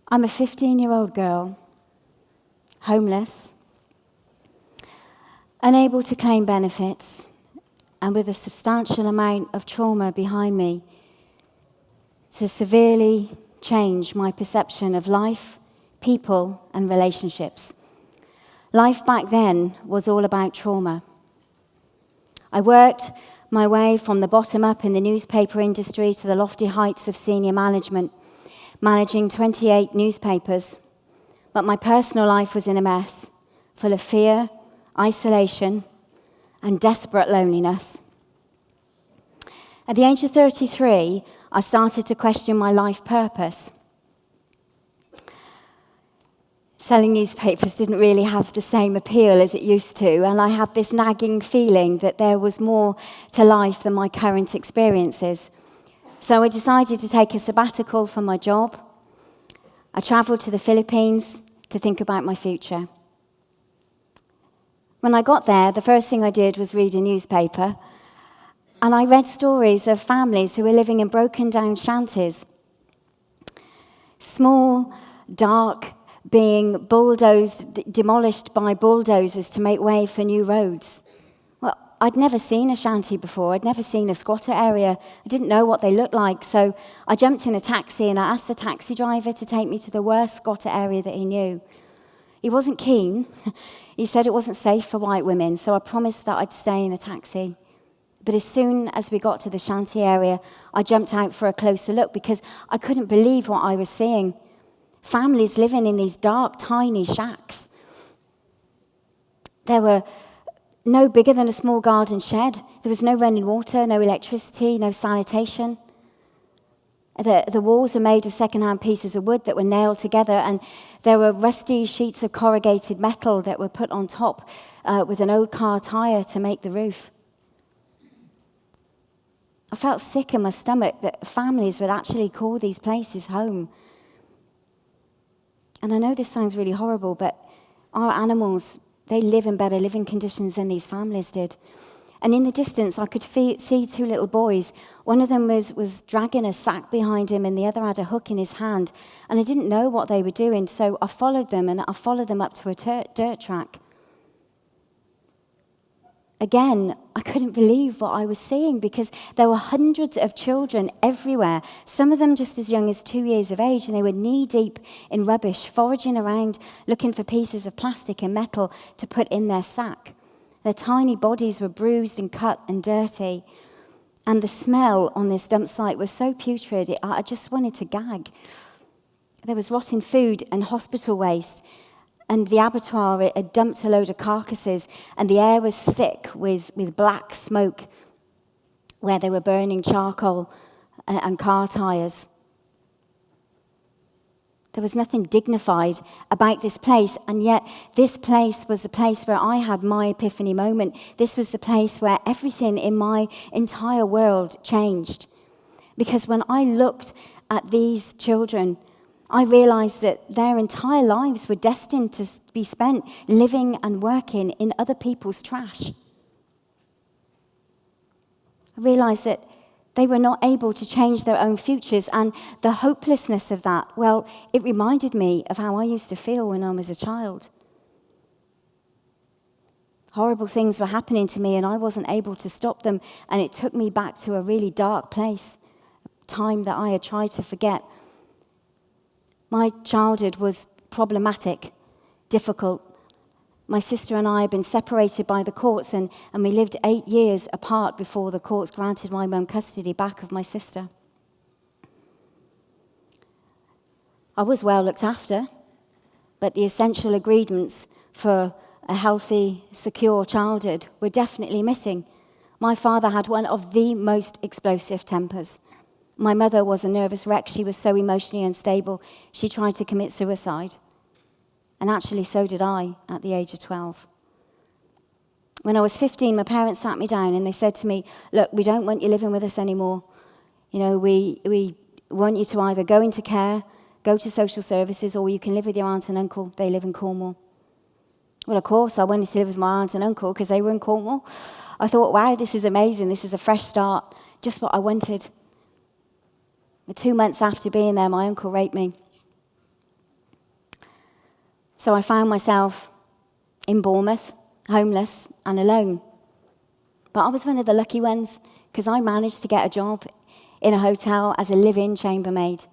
I'm a 15-year-old girl, homeless, unable to claim benefits, and with a substantial amount of trauma behind me to severely change my perception of life, people, and relationships. Life back then was all about trauma. I worked my way from the bottom up in the newspaper industry to the lofty heights of senior management, managing 28 newspapers. But my personal life was in a mess, full of fear, isolation, and desperate loneliness. At the age of 33, I started to question my life purpose. Selling newspapers didn't really have the same appeal as it used to, and I had this nagging feeling that there was more to life than my current experiences. So I decided to take a sabbatical from my job. I traveled to the Philippines to think about my future. When I got there, the first thing I did was read a newspaper, and I read stories of families who were living in broken down shanties. Small, dark, being bulldozed, demolished by bulldozers to make way for new roads. Well, I'd never seen a shanty before. I'd never seen a squatter area. I didn't know what they looked like, so I jumped in a taxi and I asked the taxi driver to take me to the worst squatter area that he knew. He wasn't keen. He said it wasn't safe for white women, so I promised that I'd stay in the taxi. But as soon as we got to the shanty area, I jumped out for a closer look because I couldn't believe what I was seeing. Families living in these dark, tiny shacks. They were no bigger than a small garden shed. There was no running water, no electricity, no sanitation. The walls were made of second-hand pieces of wood that were nailed together, and there were rusty sheets of corrugated metal that were put on top with an old car tire to make the roof. I felt sick in my stomach that families would actually call these places home. And I know this sounds really horrible, but our animals, they live in better living conditions than these families did. And in the distance, I could see two little boys. One of them was dragging a sack behind him, and the other had a hook in his hand. And I didn't know what they were doing, so I followed them, and I followed them up to a dirt track. Again, I couldn't believe what I was seeing because there were hundreds of children everywhere, some of them just as young as 2 years of age, and they were knee-deep in rubbish, foraging around, looking for pieces of plastic and metal to put in their sack. Their tiny bodies were bruised and cut and dirty, and the smell on this dump site was so putrid, I just wanted to gag. There was rotting food and hospital waste, and the abattoir, it had dumped a load of carcasses, and the air was thick with black smoke where they were burning charcoal and car tires. There was nothing dignified about this place, and yet this place was the place where I had my epiphany moment. This was the place where everything in my entire world changed. Because when I looked at these children, I realized that their entire lives were destined to be spent living and working in other people's trash. I realized that they were not able to change their own futures, and the hopelessness of that, well, it reminded me of how I used to feel when I was a child. Horrible things were happening to me, and I wasn't able to stop them, and it took me back to a really dark place, a time that I had tried to forget. My childhood was problematic, difficult. My sister and I had been separated by the courts, and we lived 8 years apart before the courts granted my mum custody back of my sister. I was well looked after, but the essential ingredients for a healthy, secure childhood were definitely missing. My father had one of the most explosive tempers. My mother was a nervous wreck. She was so emotionally unstable, she tried to commit suicide. And actually, so did I at the age of 12. When I was 15, my parents sat me down and they said to me, look, we don't want you living with us anymore. You know, we want you to either go into care, go to social services, or you can live with your aunt and uncle. They live in Cornwall. Well, of course, I wanted to live with my aunt and uncle because they were in Cornwall. I thought, wow, this is amazing. This is a fresh start. Just what I wanted. But 2 months after being there, my uncle raped me. So I found myself in Bournemouth, homeless and alone. But I was one of the lucky ones because I managed to get a job in a hotel as a live-in chambermaid,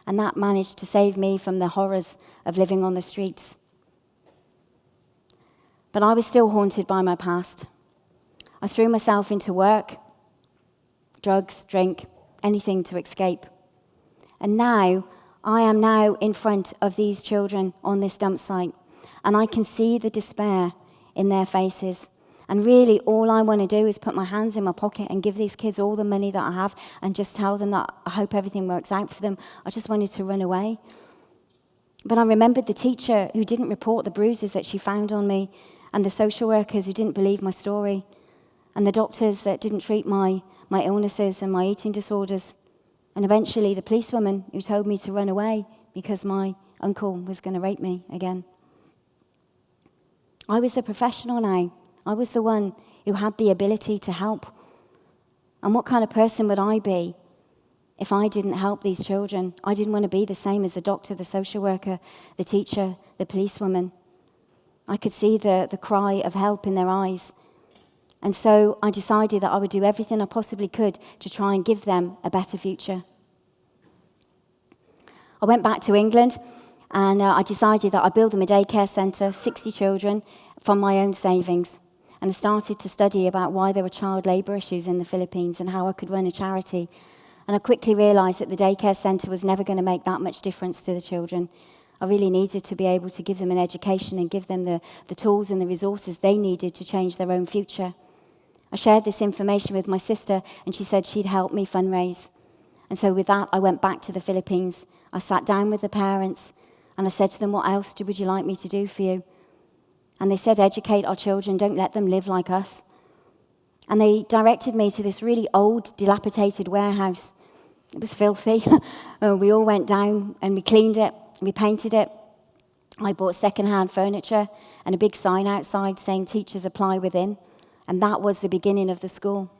and that managed to save me from the horrors of living on the streets. But I was still haunted by my past. I threw myself into work, drugs, drink, anything to escape. And now, I am now in front of these children on this dump site, and I can see the despair in their faces. And really, all I want to do is put my hands in my pocket and give these kids all the money that I have and just tell them that I hope everything works out for them. I just wanted to run away. But I remembered the teacher who didn't report the bruises that she found on me, and the social workers who didn't believe my story, and the doctors that didn't treat my illnesses and my eating disorders, and eventually the policewoman who told me to run away because my uncle was going to rape me again. I was the professional now. I was the one who had the ability to help. And what kind of person would I be if I didn't help these children? I didn't want to be the same as the doctor, the social worker, the teacher, the policewoman. I could see the cry of help in their eyes. And so I decided that I would do everything I possibly could to try and give them a better future. I went back to England, and I decided that I'd build them a daycare centre, 60 children, from my own savings. And I started to study about why there were child labour issues in the Philippines and how I could run a charity. And I quickly realised that the daycare centre was never going to make that much difference to the children. I really needed to be able to give them an education and give them the tools and the resources they needed to change their own future. I shared this information with my sister, and she said she'd help me fundraise. And so with that, I went back to the Philippines. I sat down with the parents, and I said to them, what else would you like me to do for you? And they said, educate our children, don't let them live like us. And they directed me to this really old, dilapidated warehouse. It was filthy. We all went down, and we cleaned it, we painted it. I bought second-hand furniture and a big sign outside saying, teachers apply within. And that was the beginning of the school.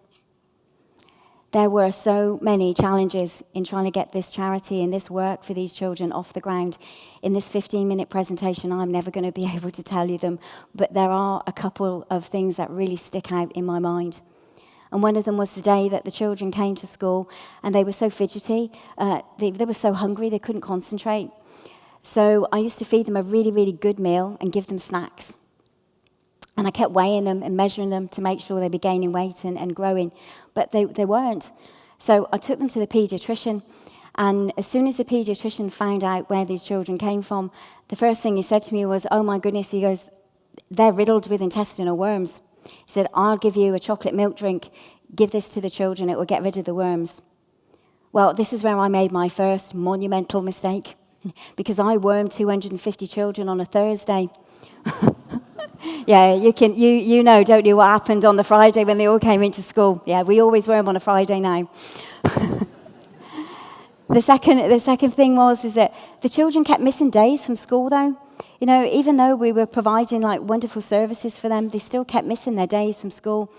There were so many challenges in trying to get this charity and this work for these children off the ground. In this 15-minute presentation, I'm never going to be able to tell you them, but there are a couple of things that really stick out in my mind. And one of them was the day that the children came to school, and they were so fidgety, they were so hungry they couldn't concentrate. So I used to feed them a really, really good meal and give them snacks. And I kept weighing them and measuring them to make sure they'd be gaining weight and growing. But they weren't. So I took them to the paediatrician. And as soon as the paediatrician found out where these children came from, the first thing he said to me was, oh my goodness, he goes, they're riddled with intestinal worms. He said, I'll give you a chocolate milk drink. Give this to the children. It will get rid of the worms. Well, this is where I made my first monumental mistake, because I wormed 250 children on a Thursday. Yeah, you know, don't you, what happened on the Friday when they all came into school? Yeah, we always worm on a Friday now. The second thing is that the children kept missing days from school, though. You know, even though we were providing like wonderful services for them, they still kept missing their days from school.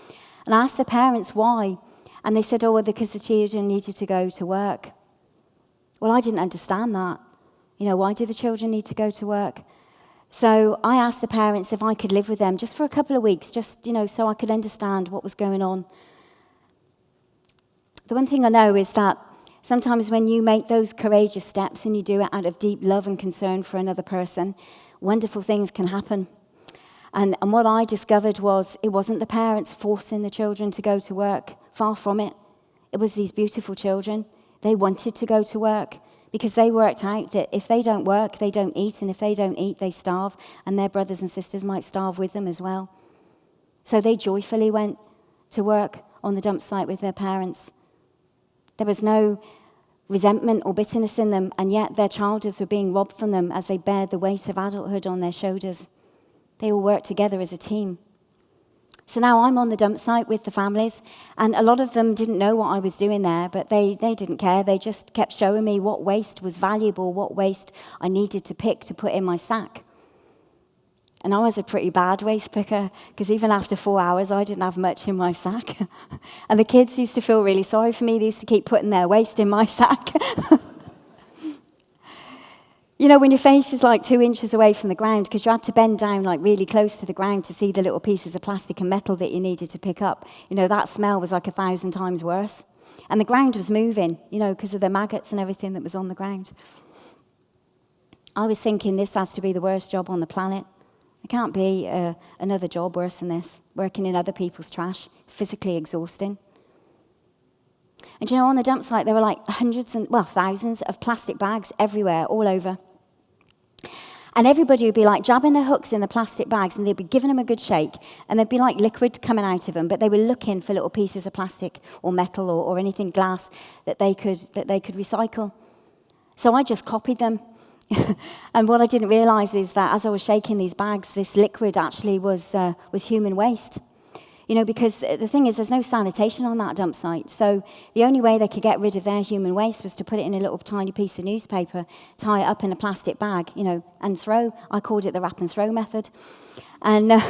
And I asked the parents why, and they said, oh, well, because the children needed to go to work. Well, I didn't understand that. You know, why do the children need to go to work? So I asked the parents if I could live with them just for a couple of weeks, just, you know, so I could understand what was going on. The one thing I know is that sometimes when you make those courageous steps and you do it out of deep love and concern for another person, wonderful things can happen. And what I discovered was it wasn't the parents forcing the children to go to work. Far from it. It was these beautiful children. They wanted to go to work because they worked out that if they don't work, they don't eat, and if they don't eat, they starve, and their brothers and sisters might starve with them as well. So they joyfully went to work on the dump site with their parents. There was no resentment or bitterness in them, and yet their childhoods were being robbed from them as they bared the weight of adulthood on their shoulders. They all worked together as a team. So now I'm on the dump site with the families, and a lot of them didn't know what I was doing there, but they didn't care. They just kept showing me what waste was valuable, what waste I needed to pick to put in my sack. And I was a pretty bad waste picker, because even after 4 hours, I didn't have much in my sack. And the kids used to feel really sorry for me. They used to keep putting their waste in my sack. You know, when your face is like 2 inches away from the ground, because you had to bend down like really close to the ground to see the little pieces of plastic and metal that you needed to pick up, you know, that smell was like 1,000 times worse. And the ground was moving, you know, because of the maggots and everything that was on the ground. I was thinking this has to be the worst job on the planet. There can't be another job worse than this, working in other people's trash, physically exhausting. And you know, on the dump site, there were like thousands of plastic bags everywhere, all over. And everybody would be like jabbing their hooks in the plastic bags, and they'd be giving them a good shake, and there'd be like liquid coming out of them, but they were looking for little pieces of plastic or metal or anything glass that they could recycle. So I just copied them. And what I didn't realize is that as I was shaking these bags, this liquid actually was human waste. You know, because the thing is, there's no sanitation on that dump site. So the only way they could get rid of their human waste was to put it in a little tiny piece of newspaper, tie it up in a plastic bag, you know, and throw. I called it the wrap and throw method. And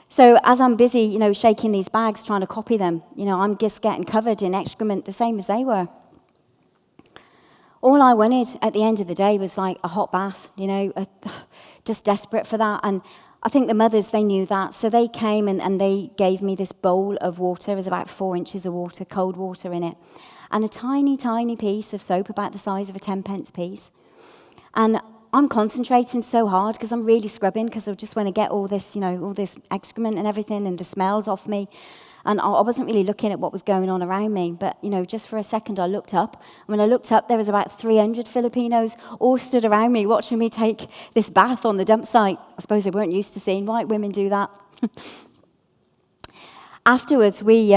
so as I'm busy, you know, shaking these bags, trying to copy them, you know, I'm just getting covered in excrement the same as they were. All I wanted at the end of the day was like a hot bath, you know, just desperate for that. And I think the mothers, they knew that, so they came and they gave me this bowl of water. It was about 4 inches of water, cold water in it, and a tiny, tiny piece of soap about the size of a 10-pence piece. And I'm concentrating so hard because I'm really scrubbing because I just want to get all this, you know, all this excrement and everything and the smells off me. And I wasn't really looking at what was going on around me. But, you know, just for a second, I looked up. And when I looked up, there was about 300 Filipinos all stood around me, watching me take this bath on the dump site. I suppose they weren't used to seeing white women do that. Afterwards, we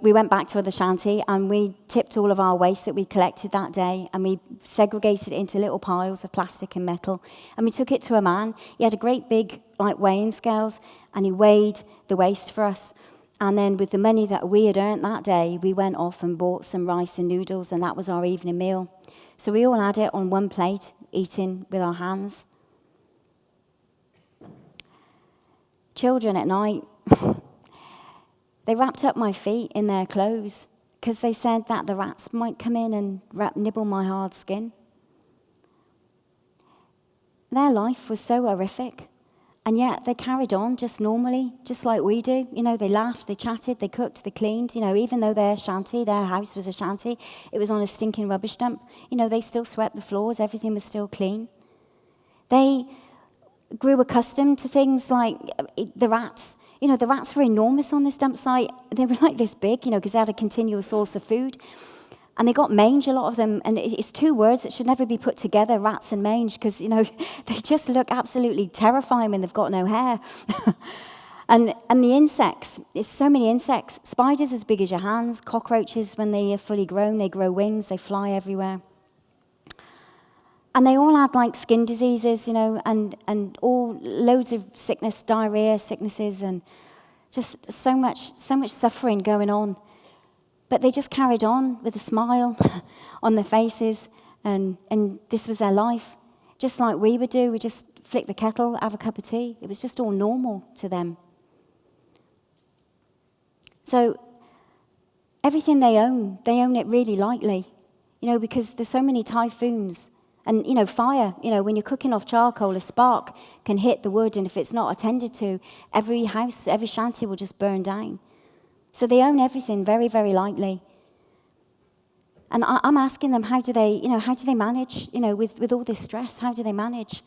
went back to the shanty, and we tipped all of our waste that we collected that day, and we segregated it into little piles of plastic and metal. And we took it to a man. He had a great big, like, weighing scales, and he weighed the waste for us. And then with the money that we had earned that day, we went off and bought some rice and noodles, and that was our evening meal. So we all had it on one plate, eating with our hands. Children at night, they wrapped up my feet in their clothes because they said that the rats might come in and nibble my hard skin. Their life was so horrific. And yet they carried on just normally, just like we do. You know, they laughed, they chatted, they cooked, they cleaned. You know, even though their house was a shanty, it was on a stinking rubbish dump. You know, they still swept the floors, everything was still clean. They grew accustomed to things like the rats. You know, the rats were enormous on this dump site. They were like this big, you know, because they had a continual source of food. And they got mange, a lot of them, and it's 2 words that should never be put together, rats and mange, because, you know, they just look absolutely terrifying when they've got no hair. and the insects, there's so many insects. Spiders as big as your hands, cockroaches, when they are fully grown, they grow wings, they fly everywhere. And they all had, like, skin diseases, you know, and all loads of sickness, diarrhea, sicknesses, and just so much suffering going on. But they just carried on with a smile on their faces, and this was their life. Just like we would do, we just flick the kettle, have a cup of tea. It was just all normal to them. So everything they own it really lightly, you know, because there's so many typhoons. And, you know, fire, you know, when you're cooking off charcoal, a spark can hit the wood, and if it's not attended to, every house, every shanty will just burn down. So they own everything very, very lightly. And I'm asking them, how do they manage, you know, with all this stress, how do they manage?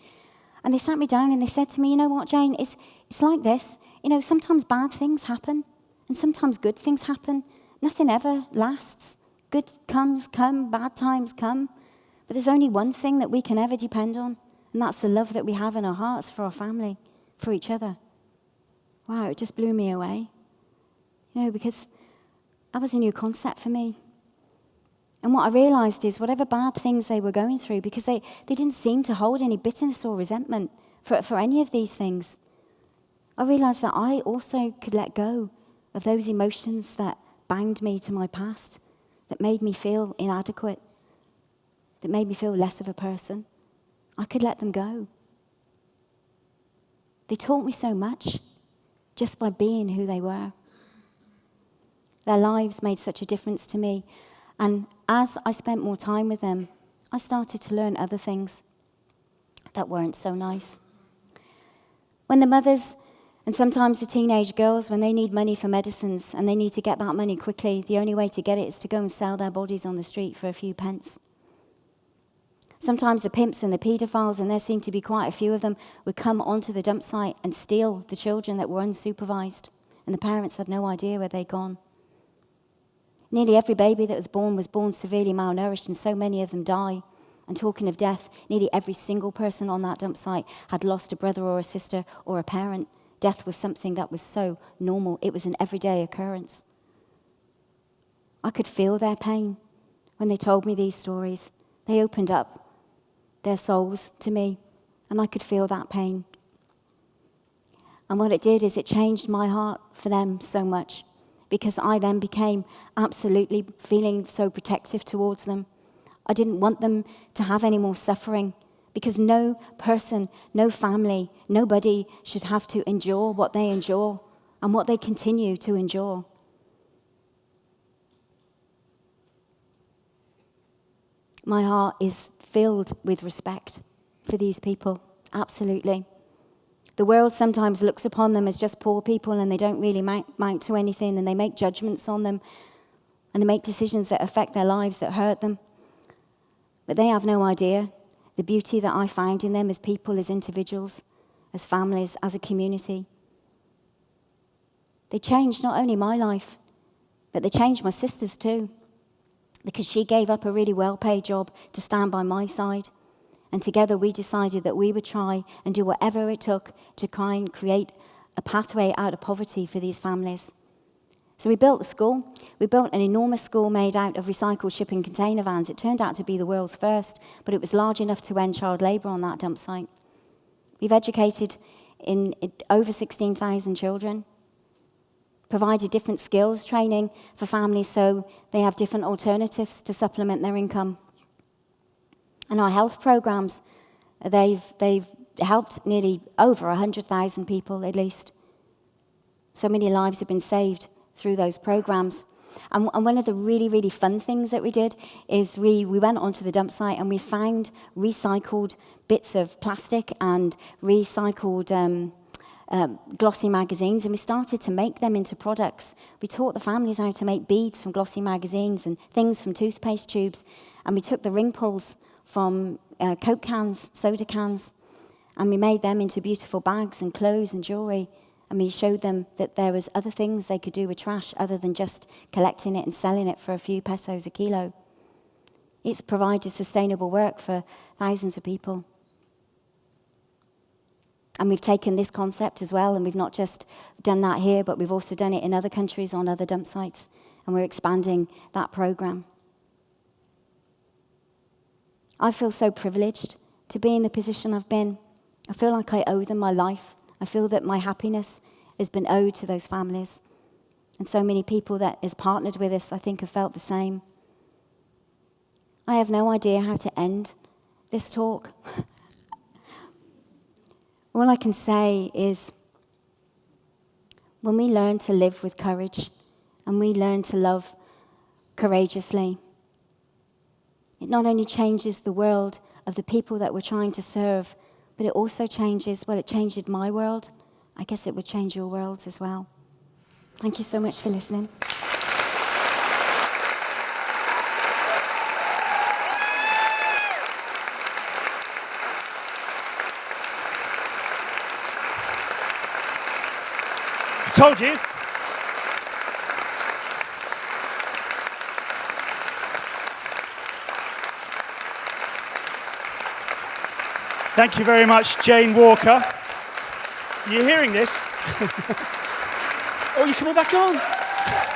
And they sat me down and they said to me, you know what, Jane, it's like this. You know, sometimes bad things happen, and sometimes good things happen. Nothing ever lasts. Good times come, bad times come. But there's only one thing that we can ever depend on, and that's the love that we have in our hearts for our family, for each other. Wow, it just blew me away. You know, because that was a new concept for me. And what I realized is whatever bad things they were going through, because they didn't seem to hold any bitterness or resentment for any of these things, I realized that I also could let go of those emotions that bound me to my past, that made me feel inadequate, that made me feel less of a person. I could let them go. They taught me so much just by being who they were. Their lives made such a difference to me. And as I spent more time with them, I started to learn other things. that weren't so nice. When the mothers and sometimes the teenage girls, when they need money for medicines and they need to get that money quickly, the only way to get it is to go and sell their bodies on the street for a few pence. Sometimes the pimps and the paedophiles, and there seem to be quite a few of them, would come onto the dump site and steal the children that were unsupervised, and the parents had no idea where they'd gone. Nearly every baby that was born severely malnourished, and so many of them die. And talking of death, nearly every single person on that dump site had lost a brother or a sister or a parent. Death was something that was so normal. It was an everyday occurrence. I could feel their pain when they told me these stories. They opened up their souls to me, and I could feel that pain. And what it did is it changed my heart for them so much, because I then became absolutely feeling so protective towards them. I didn't want them to have any more suffering, because no person, no family, nobody should have to endure what they endure and what they continue to endure. My heart is filled with respect for these people, absolutely. The world sometimes looks upon them as just poor people, and they don't really amount to anything, and they make judgments on them, and they make decisions that affect their lives, that hurt them. But they have no idea the beauty that I found in them as people, as individuals, as families, as a community. They changed not only my life, but they changed my sister's too, because she gave up a really well-paid job to stand by my side. And together we decided that we would try and do whatever it took to try and create a pathway out of poverty for these families. So we built a school. We built an enormous school made out of recycled shipping container vans. It turned out to be the world's first, but it was large enough to end child labour on that dump site. We've educated in over 16,000 children, provided different skills training for families so they have different alternatives to supplement their income. And our health programs, they've helped nearly over 100,000 people at least. So many lives have been saved through those programs. And one of the really, really fun things that we did is we went onto the dump site and we found recycled bits of plastic and recycled glossy magazines, and we started to make them into products. We taught the families how to make beads from glossy magazines and things from toothpaste tubes, and we took the ring pulls from Coke cans, soda cans, and we made them into beautiful bags and clothes and jewelry, and we showed them that there was other things they could do with trash other than just collecting it and selling it for a few pesos a kilo. It's provided sustainable work for thousands of people. And we've taken this concept as well, and we've not just done that here, but we've also done it in other countries on other dump sites, and we're expanding that program. I feel so privileged to be in the position I've been. I feel like I owe them my life. I feel that my happiness has been owed to those families. And so many people that has partnered with us, I think, have felt the same. I have no idea how to end this talk. All I can say is, when we learn to live with courage and we learn to love courageously, it not only changes the world of the people that we're trying to serve, but it also changes, well, it changed my world. I guess it would change your worlds as well. Thank you so much for listening. Told you. Thank you very much, Jane Walker. Are you hearing this? Oh, you're coming back on?